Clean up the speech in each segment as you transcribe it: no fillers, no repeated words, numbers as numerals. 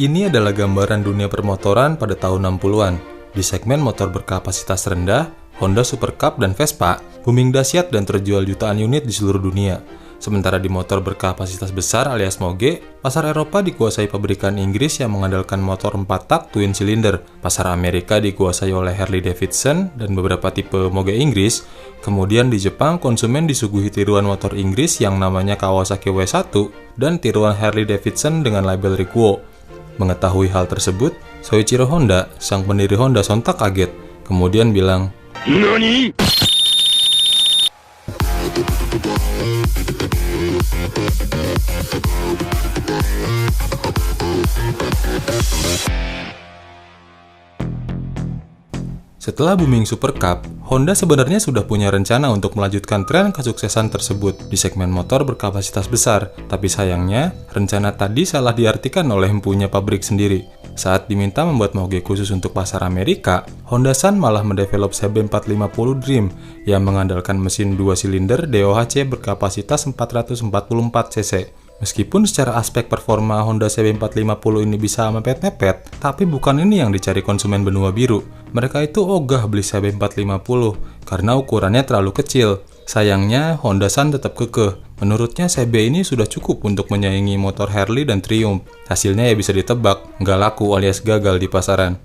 Ini adalah gambaran dunia permotoran pada tahun 60-an. Di segmen motor berkapasitas rendah, Honda Super Cup dan Vespa booming dahsyat dan terjual jutaan unit di seluruh dunia. Sementara di motor berkapasitas besar alias moge, pasar Eropa dikuasai pabrikan Inggris yang mengandalkan motor 4 tak twin cylinder. Pasar Amerika dikuasai oleh Harley Davidson dan beberapa tipe moge Inggris. Kemudian di Jepang, konsumen disuguhi tiruan motor Inggris yang namanya Kawasaki W1 dan tiruan Harley Davidson dengan label Rikuo. Mengetahui hal tersebut, Soichiro Honda, sang pendiri Honda, sontak kaget. Kemudian bilang, "Nani?" Setelah booming Super Cup, Honda sebenarnya sudah punya rencana untuk melanjutkan tren kesuksesan tersebut di segmen motor berkapasitas besar, tapi sayangnya, rencana tadi salah diartikan oleh empunya pabrik sendiri. Saat diminta membuat moge khusus untuk pasar Amerika, Honda San malah mendevelop CB450 Dream yang mengandalkan mesin 2 silinder DOHC berkapasitas 444 cc. Meskipun secara aspek performa Honda CB450 ini bisa mepet-mepet, tapi bukan ini yang dicari konsumen benua biru. Mereka itu ogah beli CB450 karena ukurannya terlalu kecil. Sayangnya, Honda San tetap kekeh. Menurutnya CB ini sudah cukup untuk menyaingi motor Harley dan Triumph. Hasilnya ya bisa ditebak, nggak laku alias gagal di pasaran.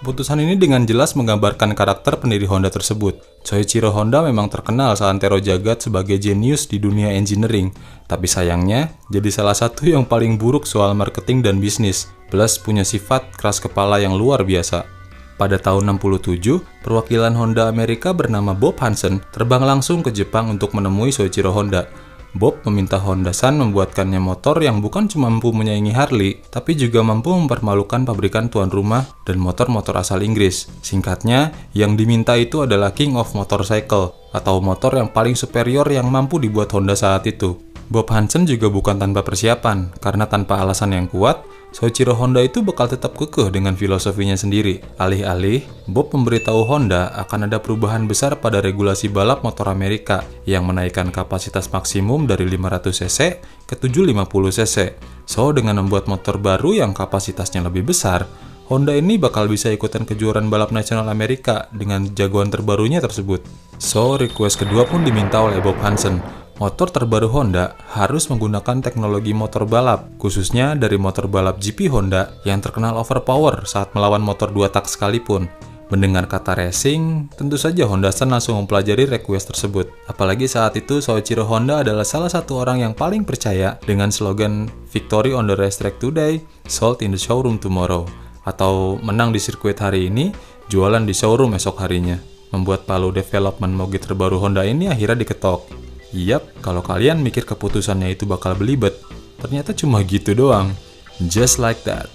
Keputusan ini dengan jelas menggambarkan karakter pendiri Honda tersebut. Soichiro Honda memang terkenal seantero jagat sebagai jenius di dunia engineering, tapi sayangnya jadi salah satu yang paling buruk soal marketing dan bisnis, plus punya sifat keras kepala yang luar biasa. Pada tahun 67, perwakilan Honda Amerika bernama Bob Hansen terbang langsung ke Jepang untuk menemui Soichiro Honda. Bob meminta Honda San membuatkannya motor yang bukan cuma mampu menyaingi Harley, tapi juga mampu mempermalukan pabrikan tuan rumah dan motor-motor asal Inggris. Singkatnya, yang diminta itu adalah King of Motorcycle, atau motor yang paling superior yang mampu dibuat Honda saat itu. Bob Hansen juga bukan tanpa persiapan, karena tanpa alasan yang kuat, Soichiro Honda itu bakal tetap kekeh dengan filosofinya sendiri. Alih-alih, Bob memberitahu Honda akan ada perubahan besar pada regulasi balap motor Amerika yang menaikkan kapasitas maksimum dari 500 cc ke 750 cc. So, dengan membuat motor baru yang kapasitasnya lebih besar, Honda ini bakal bisa ikutan kejuaraan balap nasional Amerika dengan jagoan terbarunya tersebut. So, request kedua pun diminta oleh Bob Hansen. Motor terbaru Honda harus menggunakan teknologi motor balap, khususnya dari motor balap GP Honda yang terkenal overpower saat melawan motor 2 tak sekalipun. Mendengar kata racing, tentu saja Honda San langsung mempelajari request tersebut. Apalagi saat itu Soichiro Honda adalah salah satu orang yang paling percaya dengan slogan "Victory on the racetrack today, sold in the showroom tomorrow", atau menang di sirkuit hari ini, jualan di showroom esok harinya. Membuat palu development moge terbaru Honda ini akhirnya diketok. Yap, kalau kalian mikir keputusannya itu bakal belibet, ternyata cuma gitu doang. Just like that.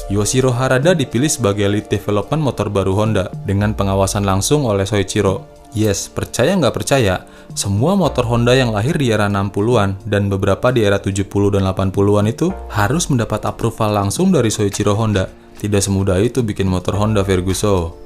Yoshiro Harada dipilih sebagai lead development motor baru Honda dengan pengawasan langsung oleh Soichiro. Yes, percaya nggak percaya, semua motor Honda yang lahir di era 60-an dan beberapa di era 70 dan 80-an itu harus mendapat approval langsung dari Soichiro Honda. Tidak semudah itu bikin motor Honda, Ferguson.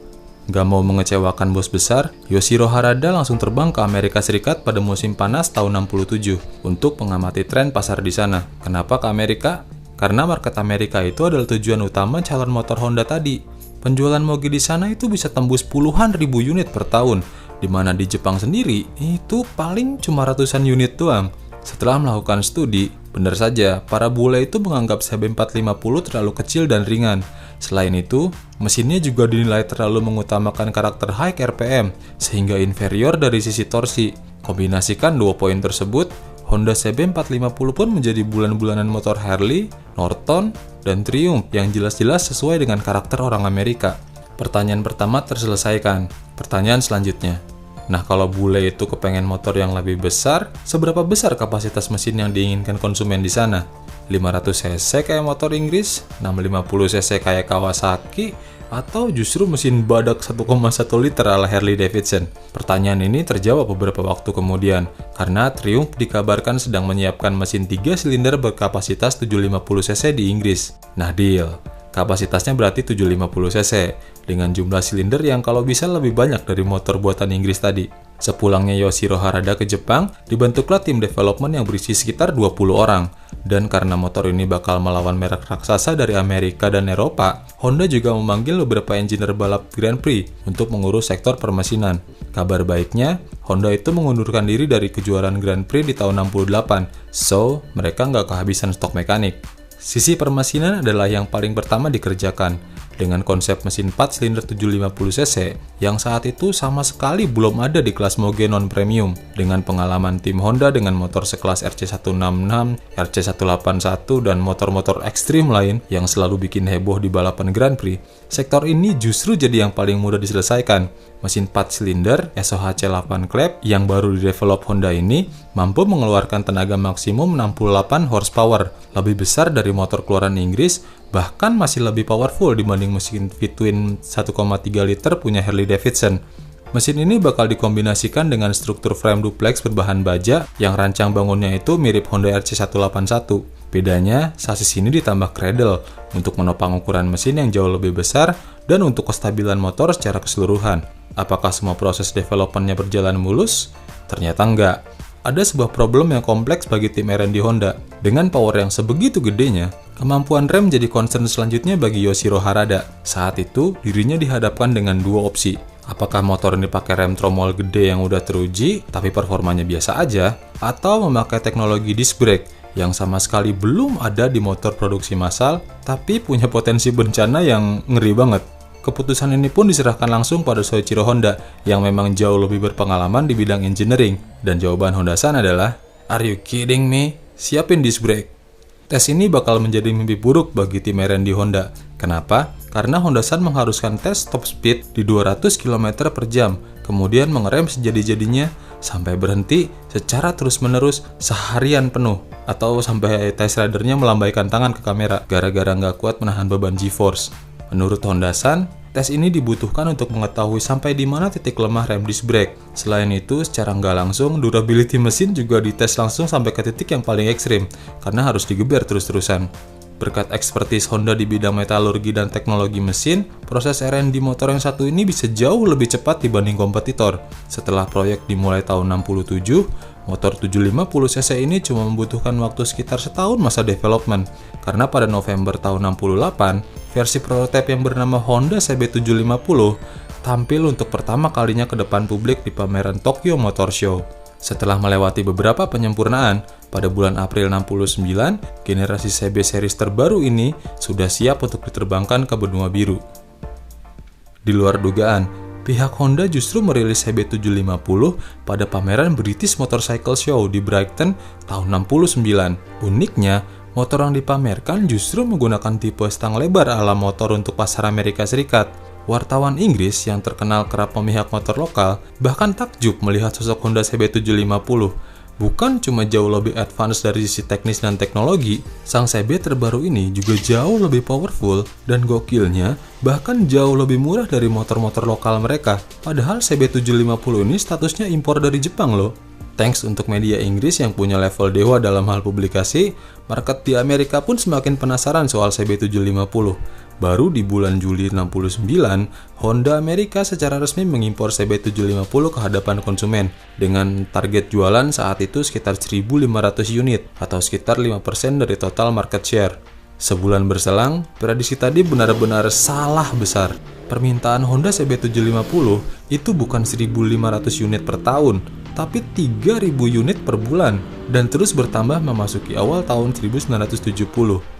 Gak mau mengecewakan bos besar, Yoshiro Harada langsung terbang ke Amerika Serikat pada musim panas tahun 67 untuk mengamati tren pasar di sana. Kenapa ke Amerika? Karena market Amerika itu adalah tujuan utama calon motor Honda tadi. Penjualan moge di sana itu bisa tembus puluhan ribu unit per tahun, di mana di Jepang sendiri itu paling cuma ratusan unit doang. Setelah melakukan studi, benar saja, para bule itu menganggap CB450 terlalu kecil dan ringan. Selain itu, mesinnya juga dinilai terlalu mengutamakan karakter high RPM, sehingga inferior dari sisi torsi. Kombinasikan dua poin tersebut, Honda CB450 pun menjadi bulan-bulanan motor Harley, Norton, dan Triumph yang jelas-jelas sesuai dengan karakter orang Amerika. Pertanyaan pertama terselesaikan. Pertanyaan selanjutnya. Nah, kalau bule itu kepengen motor yang lebih besar, seberapa besar kapasitas mesin yang diinginkan konsumen di sana? 500 cc kayak motor Inggris, 650 cc kayak Kawasaki, atau justru mesin badak 1,1 liter ala Harley Davidson? Pertanyaan ini terjawab beberapa waktu kemudian, karena Triumph dikabarkan sedang menyiapkan mesin 3 silinder berkapasitas 750 cc di Inggris. Nah, deal. Kapasitasnya berarti 750 cc, dengan jumlah silinder yang kalau bisa lebih banyak dari motor buatan Inggris tadi. Sepulangnya Yoshiro Harada ke Jepang, dibentuklah tim development yang berisi sekitar 20 orang. Dan karena motor ini bakal melawan merek raksasa dari Amerika dan Eropa, Honda juga memanggil beberapa engineer balap Grand Prix untuk mengurus sektor permesinan. Kabar baiknya, Honda itu mengundurkan diri dari kejuaraan Grand Prix di tahun 68, so mereka nggak kehabisan stok mekanik. Sisi permesinan adalah yang paling pertama dikerjakan, dengan konsep mesin 4 silinder 750cc yang saat itu sama sekali belum ada di kelas moge non-premium. Dengan pengalaman tim Honda dengan motor sekelas RC166, RC181, dan motor-motor ekstrim lain yang selalu bikin heboh di balapan Grand Prix, sektor ini justru jadi yang paling mudah diselesaikan. Mesin 4 silinder SOHC 8 klep yang baru didevelop Honda ini mampu mengeluarkan tenaga maksimum 68 horsepower, lebih besar dari motor keluaran Inggris, bahkan masih lebih powerful dibanding mesin V-twin 1,3 liter punya Harley Davidson. Mesin ini bakal dikombinasikan dengan struktur frame duplex berbahan baja yang rancang bangunnya itu mirip Honda RC181. Bedanya, sasis ini ditambah cradle untuk menopang ukuran mesin yang jauh lebih besar dan untuk kestabilan motor secara keseluruhan. Apakah semua proses developmentnya berjalan mulus? Ternyata enggak. Ada sebuah problem yang kompleks bagi tim R&D Honda. Dengan power yang sebegitu gedenya, kemampuan rem jadi concern selanjutnya bagi Yoshiro Harada. Saat itu, dirinya dihadapkan dengan dua opsi. Apakah motor ini pakai rem tromol gede yang udah teruji, tapi performanya biasa aja, atau memakai teknologi disc brake yang sama sekali belum ada di motor produksi massal, tapi punya potensi bencana yang ngeri banget. Keputusan ini pun diserahkan langsung pada Soichiro Honda yang memang jauh lebih berpengalaman di bidang engineering. Dan jawaban Honda-san adalah, "Are you kidding me? Siapin disc brake." Tes ini bakal menjadi mimpi buruk bagi tim R&D Honda. Kenapa? Karena Honda-san mengharuskan tes top speed di 200 km per jam, kemudian mengerem sejadi-jadinya sampai berhenti secara terus-menerus seharian penuh, atau sampai test ridernya melambaikan tangan ke kamera gara-gara nggak kuat menahan beban G-force. Menurut Honda-san, tes ini dibutuhkan untuk mengetahui sampai di mana titik lemah rem disc brake. Selain itu, secara nggak langsung, durability mesin juga dites langsung sampai ke titik yang paling ekstrim, karena harus digeber terus-terusan. Berkat ekspertis Honda di bidang metalurgi dan teknologi mesin, proses R&D motor yang satu ini bisa jauh lebih cepat dibanding kompetitor. Setelah proyek dimulai tahun 67, motor 750cc ini cuma membutuhkan waktu sekitar setahun masa development, karena pada November tahun 68, versi prototipe yang bernama Honda CB750 tampil untuk pertama kalinya ke depan publik di pameran Tokyo Motor Show. Setelah melewati beberapa penyempurnaan, pada bulan April 69, generasi CB series terbaru ini sudah siap untuk diterbangkan ke benua biru. Di luar dugaan, pihak Honda justru merilis CB750 pada pameran British Motorcycle Show di Brighton tahun 69. Uniknya, motor yang dipamerkan justru menggunakan tipe stang lebar ala motor untuk pasar Amerika Serikat. Wartawan Inggris yang terkenal kerap memihak motor lokal bahkan takjub melihat sosok Honda CB750. Bukan cuma jauh lebih advance dari sisi teknis dan teknologi, sang CB terbaru ini juga jauh lebih powerful dan gokilnya bahkan jauh lebih murah dari motor-motor lokal mereka. Padahal CB750 ini statusnya impor dari Jepang loh. Thanks untuk media Inggris yang punya level dewa dalam hal publikasi, market di Amerika pun semakin penasaran soal CB750. Baru di bulan Juli 69, Honda Amerika secara resmi mengimpor CB750 ke hadapan konsumen dengan target jualan saat itu sekitar 1.500 unit atau sekitar 5% dari total market share. Sebulan berselang, prediksi tadi benar-benar salah besar. Permintaan Honda CB750 itu bukan 1.500 unit per tahun, tapi 3.000 unit per bulan dan terus bertambah memasuki awal tahun 1970.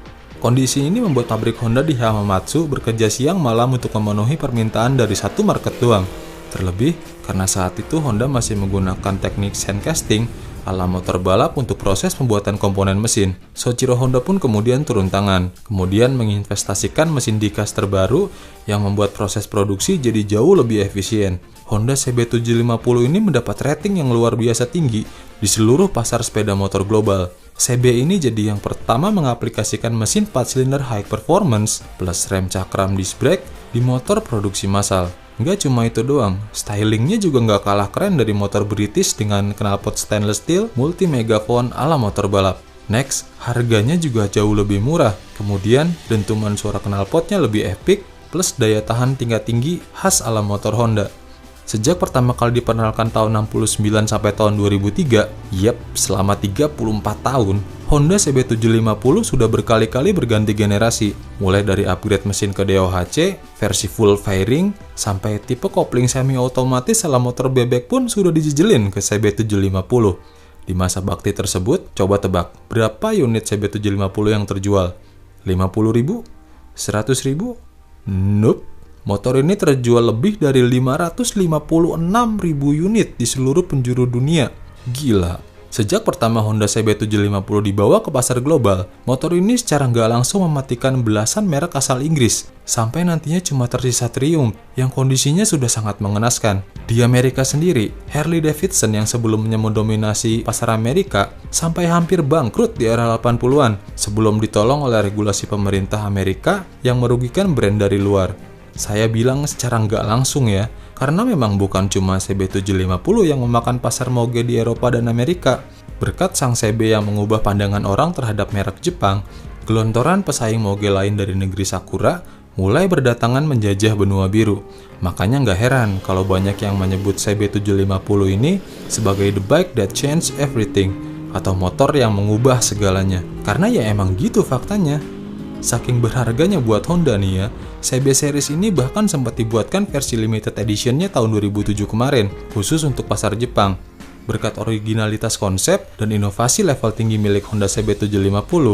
Kondisi ini membuat pabrik Honda di Hamamatsu bekerja siang malam untuk memenuhi permintaan dari satu market doang. Terlebih, karena saat itu Honda masih menggunakan teknik sand casting ala motor balap untuk proses pembuatan komponen mesin. Soichiro Honda pun kemudian turun tangan, kemudian menginvestasikan mesin diecast terbaru yang membuat proses produksi jadi jauh lebih efisien. Honda CB750 ini mendapat rating yang luar biasa tinggi di seluruh pasar sepeda motor global. CB ini jadi yang pertama mengaplikasikan mesin 4 silinder high performance plus rem cakram disc brake di motor produksi massal. Nggak cuma itu doang, stylingnya juga nggak kalah keren dari motor British dengan knalpot stainless steel multi megaphone ala motor balap. Next, harganya juga jauh lebih murah. Kemudian, dentuman suara knalpotnya lebih epic plus daya tahan tingkat tinggi khas ala motor Honda. Sejak pertama kali diperkenalkan tahun 69 sampai tahun 2003, selama 34 tahun, Honda CB750 sudah berkali-kali berganti generasi, mulai dari upgrade mesin ke DOHC, versi full fairing, sampai tipe kopling semi-otomatis ala motor bebek pun sudah dijejelin ke CB750. Di masa bakti tersebut, coba tebak, berapa unit CB750 yang terjual? 50.000? 100.000? Nope. Motor ini terjual lebih dari 556.000 unit di seluruh penjuru dunia. Gila. Sejak pertama Honda CB750 dibawa ke pasar global, motor ini secara nggak langsung mematikan belasan merek asal Inggris, sampai nantinya cuma tersisa Triumph yang kondisinya sudah sangat mengenaskan. Di Amerika sendiri, Harley Davidson yang sebelumnya mendominasi pasar Amerika sampai hampir bangkrut di era 80-an sebelum ditolong oleh regulasi pemerintah Amerika yang merugikan brand dari luar. Saya bilang secara nggak langsung ya, karena memang bukan cuma CB750 yang memakan pasar moge di Eropa dan Amerika. Berkat sang CB yang mengubah pandangan orang terhadap merek Jepang, gelontoran pesaing moge lain dari negeri Sakura mulai berdatangan menjajah benua biru. Makanya nggak heran kalau banyak yang menyebut CB750 ini sebagai the bike that changed everything, atau motor yang mengubah segalanya. Karena ya emang gitu faktanya. Saking berharganya buat Honda nih ya, CB series ini bahkan sempat dibuatkan versi limited editionnya tahun 2007 kemarin, khusus untuk pasar Jepang. Berkat originalitas konsep dan inovasi level tinggi milik Honda CB750,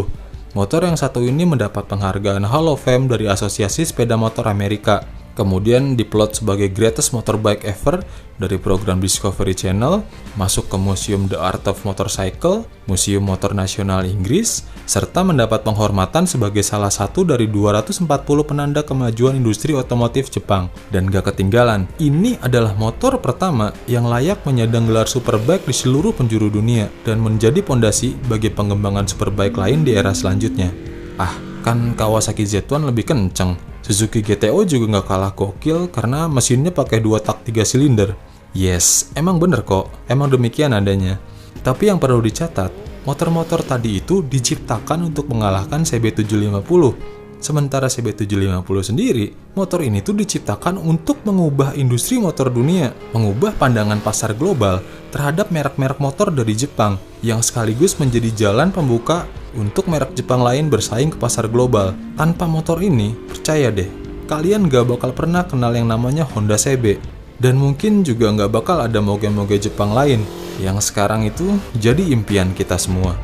motor yang satu ini mendapat penghargaan Hall of Fame dari Asosiasi Sepeda Motor Amerika. Kemudian diplot sebagai greatest motorbike ever dari program Discovery Channel, masuk ke Museum The Art of Motorcycle, Museum Motor Nasional Inggris, serta mendapat penghormatan sebagai salah satu dari 240 penanda kemajuan industri otomotif Jepang. Dan gak ketinggalan, ini adalah motor pertama yang layak menyandang gelar superbike di seluruh penjuru dunia dan menjadi pondasi bagi pengembangan superbike lain di era selanjutnya. Kan Kawasaki Z1 lebih kenceng. Suzuki GTO juga nggak kalah gokil karena mesinnya pakai 2 tak 3 silinder. Yes, emang bener kok, emang demikian adanya. Tapi yang perlu dicatat, motor-motor tadi itu diciptakan untuk mengalahkan CB750. Sementara CB750 sendiri, motor ini tuh diciptakan untuk mengubah industri motor dunia, mengubah pandangan pasar global terhadap merek-merek motor dari Jepang, yang sekaligus menjadi jalan pembuka untuk merek Jepang lain bersaing ke pasar global. Tanpa motor ini, percaya deh, kalian gak bakal pernah kenal yang namanya Honda CB. Dan mungkin juga gak bakal ada moge-moge Jepang lain, yang sekarang itu jadi impian kita semua.